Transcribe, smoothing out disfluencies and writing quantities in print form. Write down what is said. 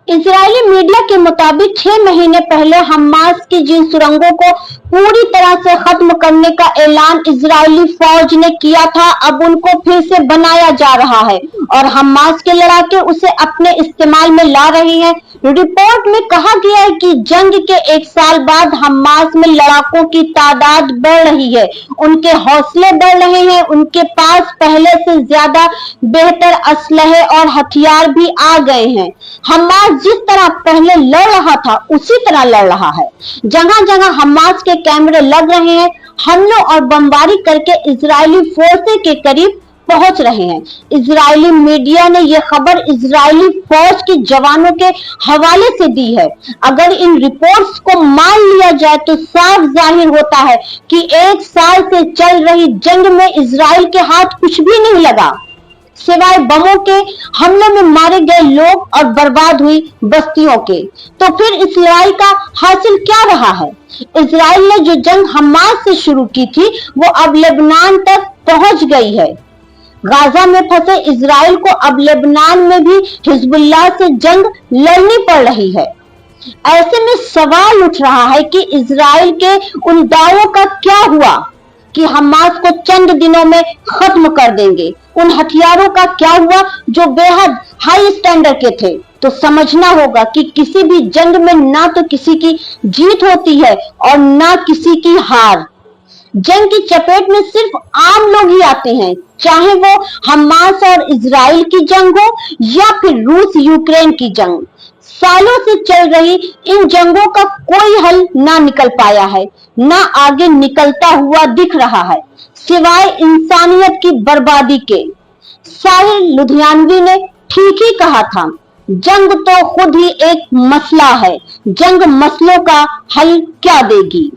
Israeli media के मुताबिक 6 महीने पहले हमास की जिन सुरंगों को पूरी तरह से खत्म करने का ऐलान इजरायली फौज ने किया था, अब उनको फिर से बनाया जा रहा है और हमास के लड़ाके उसे अपने इस्तेमाल में ला रहे हैं। रिपोर्ट में कहा गया है कि जंग के 1 साल बाद हमास में लड़ाकों की तादाद बढ़ रही है, उनके हौसले बढ़ रहे हैं, उनके पास पहले से ज्यादा बेहतर असलहे और हथियार भी आ गए हैं। हमास जिस तरह पहले लड़ रहा था उसी तरह लड़ रहा है। जगह जगह हमास के कैमरे लग रहे हैं, हमलों और बमबारी करके इजरायली फोर्सें के करीब पहुंच रहे हैं। इजरायली मीडिया ने यह खबर इजरायली फौज के जवानों के हवाले से दी है। अगर इन रिपोर्ट्स को मान लिया जाए तो साफ जाहिर होता है कि 1 साल से चल रही जंग में इजराइल के हाथ कुछ भी नहीं लगा, सिवाय बमों के हमलों में मारे गए लोग और बर्बाद हुई बस्तियों के। तो फिर इस लड़ाई का हासिल क्या रहा है? इजराइल ने जो जंग हमास से शुरू की थी वो अब लेबनान तक पहुंच गई है। गाजा में फंसे इजराइल को अब लेबनान में भी हिजबुल्लाह से जंग लड़नी पड़ रही है। ऐसे में सवाल उठ रहा है कि इजराइल के उन दावों का क्या हुआ कि हमास को चंद दिनों में खत्म कर देंगे? उन हथियारों का क्या हुआ जो बेहद हाई स्टैंडर्ड के थे? तो समझना होगा कि किसी भी जंग में ना तो किसी की जीत होती है और ना किसी की हार। जंग की चपेट में सिर्फ आम लोग ही आते हैं, चाहे वो हमास और इजराइल की जंग हो या फिर रूस यूक्रेन की जंग। सालों से चल रही इन जंगों का कोई हल ना निकल पाया है, ना आगे निकलता हुआ दिख रहा है, सिवाय इंसानियत की बर्बादी के। साहिर लुधियानवी ने ठीक ही कहा था, जंग तो खुद ही एक मसला है, जंग मसलों का हल क्या देगी।